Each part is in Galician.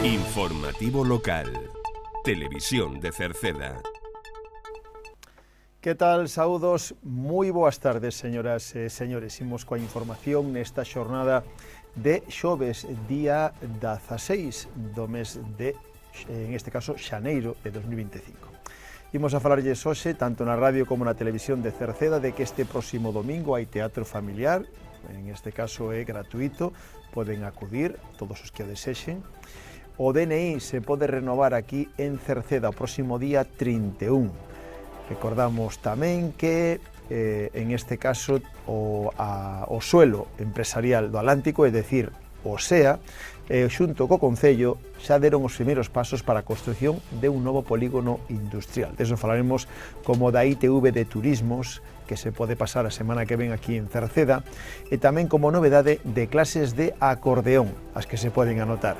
Informativo local. Televisión de Cerceda. Que tal? Saúdos, moi boas tardes, señoras e señores. Imos coa información nesta xornada de xoves, día 16 do mes de, en este caso, xaneiro de 2025. Imos a falarlles hoxe, tanto na radio como na televisión de Cerceda, de que este próximo domingo hai teatro familiar, en este caso é gratuito, poden acudir todos os que o desexen. O DNI se pode renovar aquí en Cerceda o próximo día 31. Recordamos tamén que, en este caso, o suelo empresarial do Atlántico, é dicir, o SEA, xunto co Concello, xa deron os primeiros pasos para a construción de un novo polígono industrial. Deso falaremos como da ITV de Turismos, que se pode pasar a semana que ven aquí en Cerceda, e tamén como novedade de clases de acordeón, as que se poden anotar.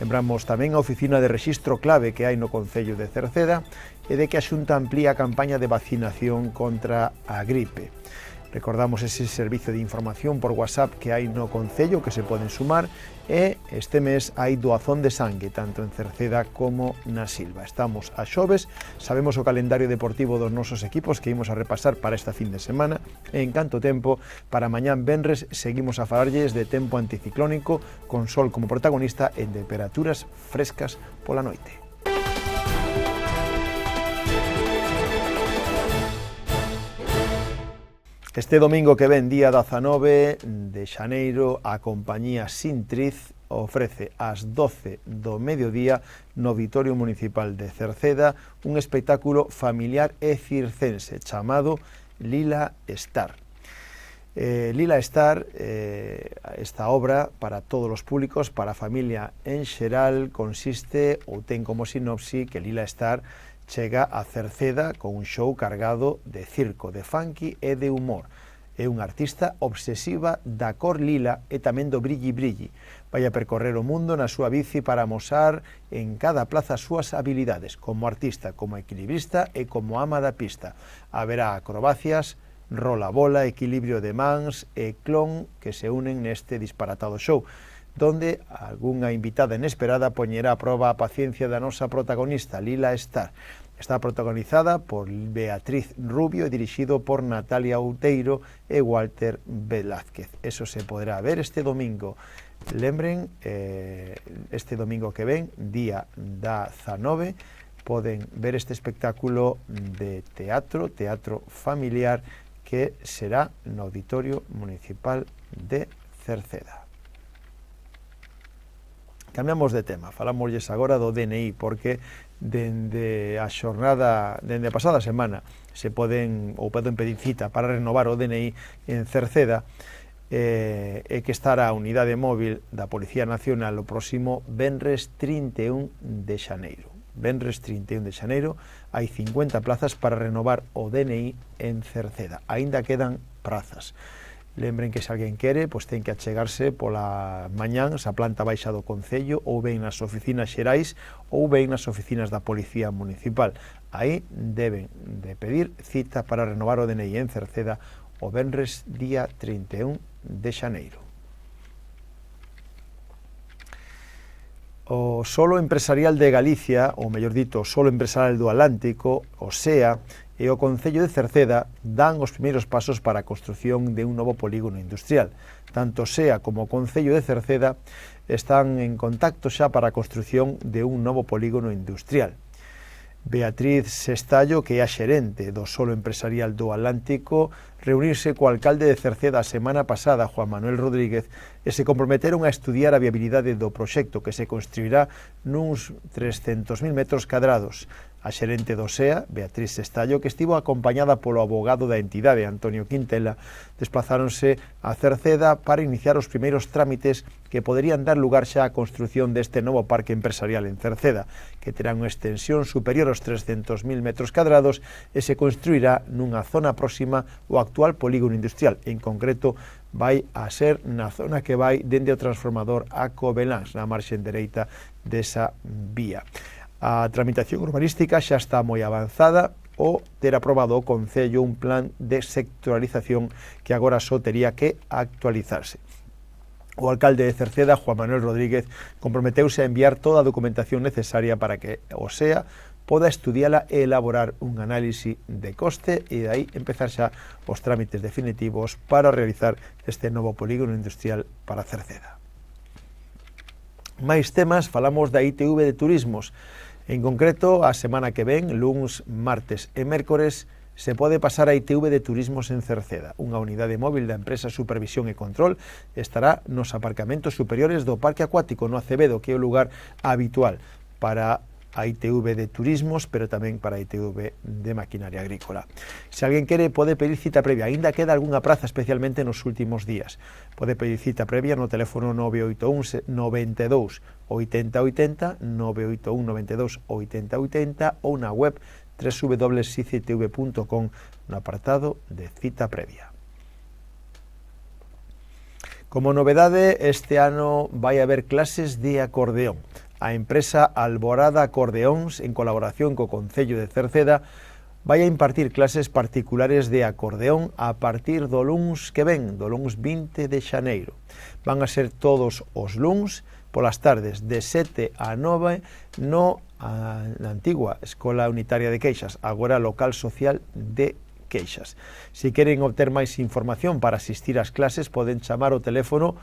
Lembramos tamén a oficina de rexistro clave que hai no Concello de Cerceda e de que a Xunta amplía a campaña de vacinación contra a gripe. Recordamos ese servicio de información por WhatsApp que hai no Concello que se poden sumar e este mes hai doazón de sangue tanto en Cerceda como na Silva. Estamos a xoves, sabemos o calendario deportivo dos nosos equipos que imos a repasar para esta fin de semana e en canto tempo para mañán venres seguimos a falarlles de tempo anticiclónico con sol como protagonista e temperaturas frescas pola noite. Este domingo que ven, día 19 de xaneiro, a compañía Sintriz ofrece ás 12 do mediodía no Auditorio Municipal de Cerceda un espectáculo familiar e circense chamado Lila Star. Lila Star, esta obra para todos os públicos, para a familia en xeral, consiste ou ten como sinopsi que Lila Star chega a Cerceda con un show cargado de circo, de funky e de humor. É unha artista obsesiva da cor lila e tamén do brilli brilli. Vai a percorrer o mundo na súa bici para amosar en cada plaza as súas habilidades, como artista, como equilibrista e como ama da pista. Haberá acrobacias, rola bola, equilibrio de mans e clon que se unen neste disparatado show, donde algunha invitada inesperada poñerá a proba a paciencia da nosa protagonista, Lila Star. Está protagonizada por Beatriz Rubio e dirixido por Natalia Outeiro e Walter Velázquez. Eso se poderá ver este domingo. Lembren, este domingo que ven, día 19, poden ver este espectáculo de teatro familiar que será no Auditorio Municipal de Cerceda. Cambiamos de tema, falámosles agora do DNI, porque dende a xornada, dende a pasada semana, se poden pedir cita para renovar o DNI en Cerceda, e que estará a unidade móvil da Policía Nacional o próximo venres 31 de xaneiro. Venres 31 de xaneiro hai 50 plazas para renovar o DNI en Cerceda. Aínda quedan prazas. Lembren que se alguén quere, pois ten que achegarse pola mañán a planta baixa do Concello ou ben nas oficinas xerais ou ben nas oficinas da Policía Municipal. Aí deben de pedir cita para renovar o DNI en Cerceda o venres día 31 de xaneiro. O Solo Empresarial de Galicia, ou mellor dito, o Solo Empresarial do Atlántico, o SEA, e o Concello de Cerceda dan os primeiros pasos para a construción de un novo polígono industrial. Tanto SEA como o Concello de Cerceda están en contacto xa para a construción de un novo polígono industrial. Beatriz Sestallo, que é a xerente do Solo Empresarial do Atlántico, reunirse co alcalde de Cerceda a semana pasada, Juan Manuel Rodríguez, e se comprometeron a estudiar a viabilidade do proxecto que se construirá nuns 300.000 metros cadrados. A xerente do SEA, Beatriz Sestallo, que estivo acompañada polo abogado da entidade, Antonio Quintela, desplazáronse a Cerceda para iniciar os primeiros trámites que poderían dar lugar xa á construción deste novo parque empresarial en Cerceda, que terá unha extensión superior aos 300.000 metros cadrados e se construirá nunha zona próxima ao actual polígono industrial. En concreto, vai a ser na zona que vai dende o transformador a Cobeláns, na marxen dereita desa vía. A tramitación urbanística xa está moi avanzada o ter aprobado o Concello un plan de sectorización que agora só tería que actualizarse. O alcalde de Cerceda, Juan Manuel Rodríguez, comprometeuse a enviar toda a documentación necesaria para que o SEA poda estudiala e elaborar un análisis de coste e de aí empezar xa os trámites definitivos para realizar este novo polígono industrial para Cerceda. Máis temas, falamos da ITV de Turismos. En concreto, a semana que ven, luns, martes e mércores, se pode pasar a ITV de Turismos en Cerceda. Unha unidade móvil da empresa Supervisión e Control estará nos aparcamentos superiores do Parque Acuático no Acevedo, que é o lugar habitual para a ITV de Turismos, pero tamén para a ITV de Maquinaria Agrícola. Se alguén quere, pode pedir cita previa. Aínda queda algunha praza, especialmente nos últimos días. Pode pedir cita previa no teléfono 981 92 80 80, 981 92 80 80 ou na web www.sicitv.com no apartado de cita previa. Como novedade, este ano vai haber clases de acordeón. A empresa Alborada Acordeóns, en colaboración co Concello de Cerceda, vai a impartir clases particulares de acordeón a partir do luns que ven, do luns 20 de xaneiro. Van a ser todos os luns, polas tardes, de 7 a 9, na antigua Escola Unitaria de Queixas, agora local social de Queixas. Se queren obter máis información para asistir ás clases, poden chamar o teléfono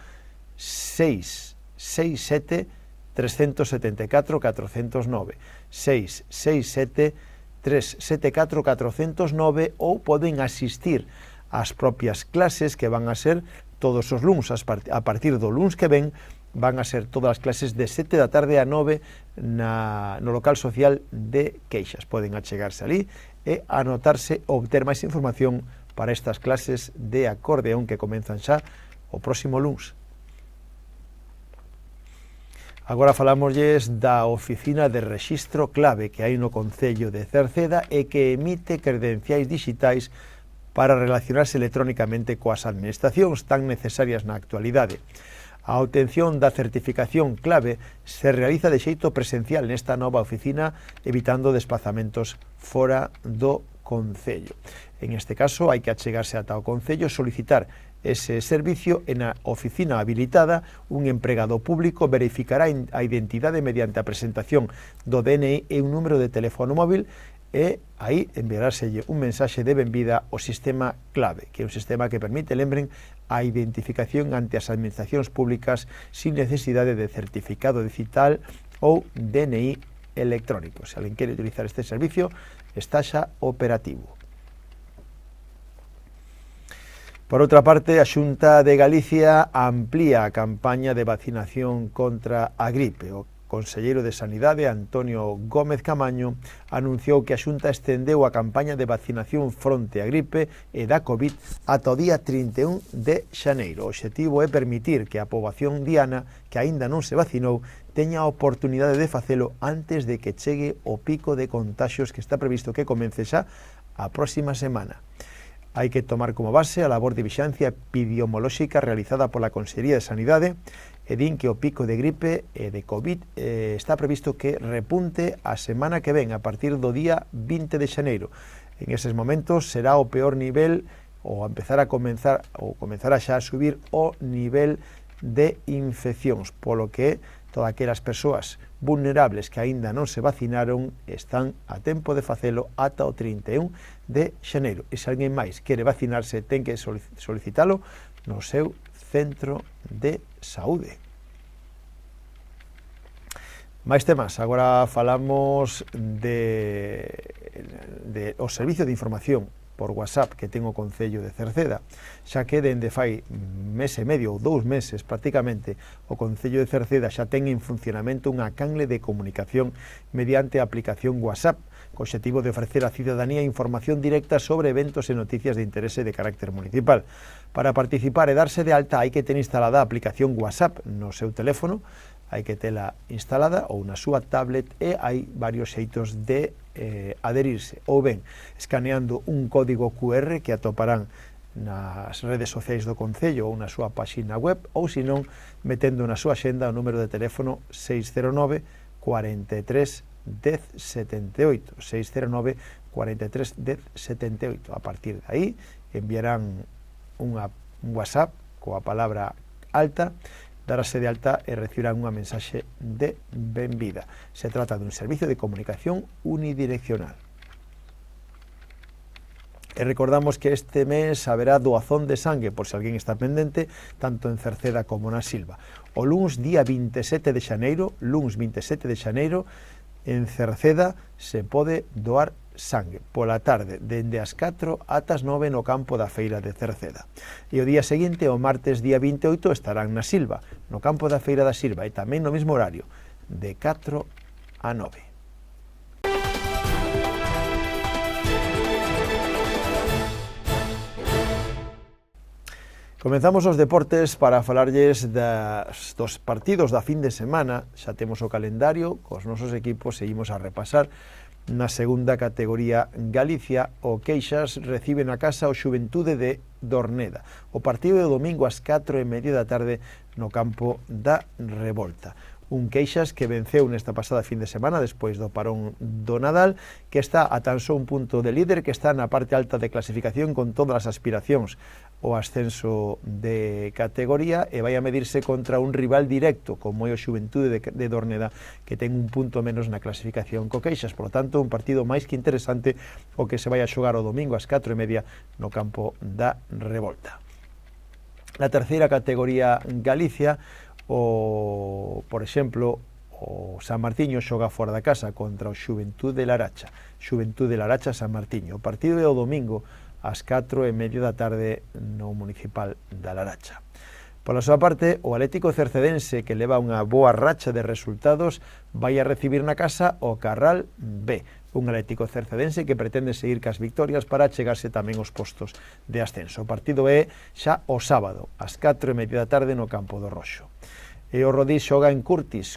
667 374 409, 667 374 409, ou poden asistir ás propias clases que van a ser todos os luns, a partir do luns que ven, van a ser todas as clases de 7 da tarde a 9 no local social de Queixas. Poden achegarse ali e anotarse ou obter máis información para estas clases de acordeón que comenzan xa o próximo luns. Agora falámoslles da oficina de rexistro clave que hai no Concello de Cerceda e que emite credenciais digitais para relacionarse electrónicamente coas administracións tan necesarias na actualidade. A obtención da certificación clave se realiza de xeito presencial nesta nova oficina, evitando desplazamentos fora do Concello. En este caso, hai que achegarse ata o Concello, solicitar ese servicio e na oficina habilitada. Un empregado público verificará a identidade mediante a presentación do DNI e un número de teléfono móvil, e aí enviarárselle un mensaxe de benvida ao sistema clave, que é un sistema que permite, lembren, a identificación ante as administracións públicas sin necesidade de certificado digital ou DNI electrónico. Se alguén quere utilizar este servicio, está xa operativo. Por outra parte, a Xunta de Galicia amplía a campaña de vacinación contra a gripe. O conselleiro de Sanidade, Antonio Gómez Camaño, anunciou que a Xunta estendeu a campaña de vacinación fronte á gripe e da COVID ata o día 31 de xaneiro. O obxectivo é permitir que a poboación diana que aínda non se vacinou teña a oportunidade de facelo antes de que chegue o pico de contaxios que está previsto que comece xa a próxima semana. Hai que tomar como base a labor de vixilancia epidemiolóxica realizada pola Consellería de Sanidade, e din que o pico de gripe e de COVID está previsto que repunte a semana que ven, a partir do día 20 de xaneiro. En eses momentos será o peor nivel, ou comenzará xa a subir o nivel de infeccións, polo que todas aquelas persoas vulnerables que aínda non se vacinaron están a tempo de facelo ata o 31 de xaneiro. E se alguén máis quere vacinarse, ten que solicitalo no seu centro de saúde. Máis temas. Agora falamos de o servicio de información por WhatsApp que ten o Concello de Cerceda, xa que dende fai mes e medio ou 2 meses prácticamente o Concello de Cerceda xa ten en funcionamento unha canle de comunicación mediante a aplicación WhatsApp, co obxectivo de ofrecer á cidadanía información directa sobre eventos e noticias de interese de carácter municipal. Para participar e darse de alta hai que ter instalada a aplicación WhatsApp no seu teléfono, hai que tela instalada ou na súa tablet, e hai varios xeitos de adherirse, ou ben escaneando un código QR que atoparán nas redes sociais do Concello ou na súa páxina web, ou senón metendo na súa xenda o número de teléfono 609 43 10 78, 609 43 10 78. A partir de aí enviarán un WhatsApp coa palabra alta, darase de alta e recibirán unha mensaxe de benvida. Se trata dun servicio de comunicación unidireccional. E recordamos que este mes haberá doazón de sangue, por se alguén está pendente, tanto en Cerceda como na Silva. O luns, día 27 de xaneiro, en Cerceda se pode doar sangue pola tarde, dende as 4 ata as 9 no campo da feira de Cerceda. E o día seguinte, o martes día 28, estarán na Silva, no campo da feira da Silva, e tamén no mesmo horario, de 4 a 9. Comenzamos os deportes para falarlles dos partidos da fin de semana. Xa temos o calendario, cos nosos equipos seguimos a repasar. Na segunda categoría Galicia, o Queixas recibe na casa o Xuventude de Dorneda. O partido de domingo ás 4:30 da tarde no campo da Revolta. Un Queixas que venceu nesta pasada fin de semana despois do parón do Nadal, que está a tan só un punto de líder, que está na parte alta de clasificación con todas as aspiracións o ascenso de categoría, e vai a medirse contra un rival directo como é o Xuventude de Dorneda, que ten un punto menos na clasificación co Queixas. Por lo tanto, un partido máis que interesante o que se vai a xogar o domingo ás 4:30 no campo da Revolta. Na terceira categoría Galicia, por exemplo, o San Martiño xoga fora da casa contra o Xuventude de Laracha. Xuventude de Laracha, San Martiño. O partido é o domingo ás 4:30 da tarde no Municipal da Laracha. Pola súa parte, o Atlético Cercedense, que leva unha boa racha de resultados, vai a recibir na casa o Carral B, un Atlético Cercedense que pretende seguir cas victorias para chegarse tamén aos postos de ascenso. O partido é xa o sábado, ás 4:30 da tarde no campo do Roxo. E o Rodís xoga en Curtis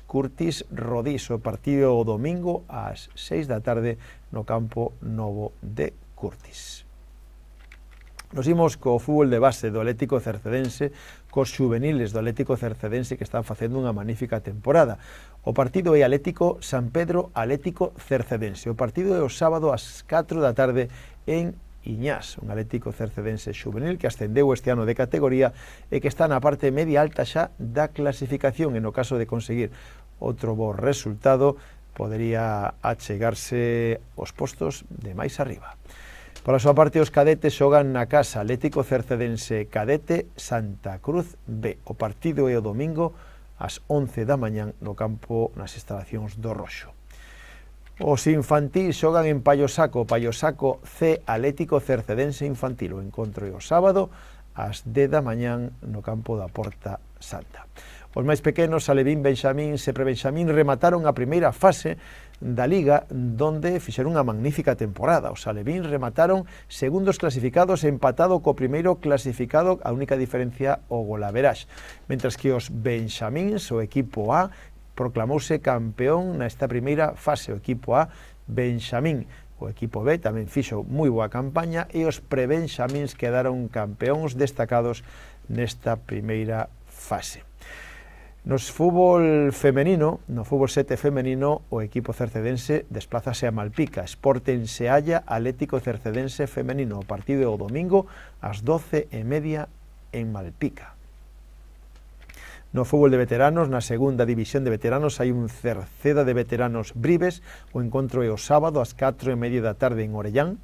Rodís. O partido o domingo ás 6 da tarde no campo novo de Curtis. Nos imos co fútbol de base do Atlético Cercedense, cos juveniles do Atlético Cercedense que están facendo unha magnífica temporada. O partido é Atlético San Pedro Atlético Cercedense. O partido é o sábado ás 4 da tarde en Iñás, un Atlético Cercedense juvenil que ascendeu este ano de categoría e que está na parte media alta xa da clasificación, e no caso de conseguir outro bo resultado podería achegarse aos postos de máis arriba. Pola súa parte, os cadetes xogan na casa Atlético Cercedense Cadete Santa Cruz B. O partido é o domingo ás 11 da mañán no campo, nas instalacións do Roxo. Os infantís xogan en Paiosaco C Atlético Cercedense Infantil. O encontro é o sábado ás 10 da mañán no campo da Porta Santa. Os máis pequenos, Alevín, Benxamín, Sepre Benxamín, remataron a primeira fase da Liga, donde fixeron unha magnífica temporada. Os Alevín remataron segundos clasificados, empatado co primeiro clasificado, a única diferencia o golaveraxe. Mentres que os Benxamíns, o equipo A, proclamouse campeón nesta primeira fase. O equipo A, Benxamín. O equipo B tamén fixo moi boa campaña e os prebenxamíns quedaron campeóns destacados nesta primeira fase. No fútbol femenino, no fútbol 7 femenino, o equipo cercedense desplázase a Malpica. Sportense Halla, Atlético Cercedense femenino. O partido é o domingo ás 12:30 en Malpica. No fútbol de veteranos, na segunda división de veteranos, hai un Cerceda de veteranos Brives. O encontro é o sábado ás 4:30 da tarde en Orellán.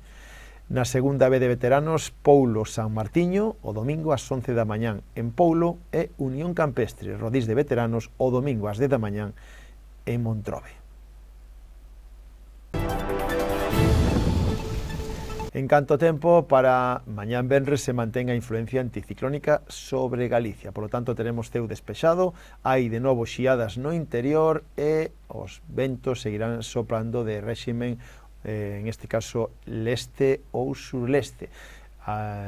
Na segunda B de veteranos, Poulo San Martiño, o domingo ás 11 da mañán en Poulo, e Unión Campestre Rodís de veteranos, o domingo ás 10 da mañán en Montrobe. En canto tempo, para mañán venres se mantén a influencia anticiclónica sobre Galicia. Por lo tanto, teremos ceu despexado, hai de novo xiadas no interior e os ventos seguirán soprando de réximen, en este caso, leste ou surleste.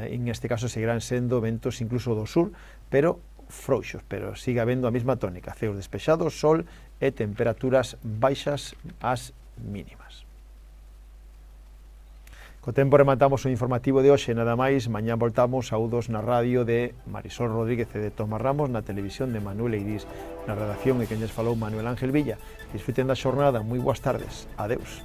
En este caso seguirán sendo ventos incluso do sur, pero frouxos, pero sigue habendo a mesma tónica, ceos despexados, sol e temperaturas baixas as mínimas. Co tempo rematamos o informativo de hoxe, nada máis. Mañán voltamos. Saúdos na radio de Marisol Rodríguez e de Tomás Ramos, na televisión de Manuel Eirís, na redacción e quen lles falou Manuel Ángel Villa. Disfruten da xornada, moi boas tardes. Adeus.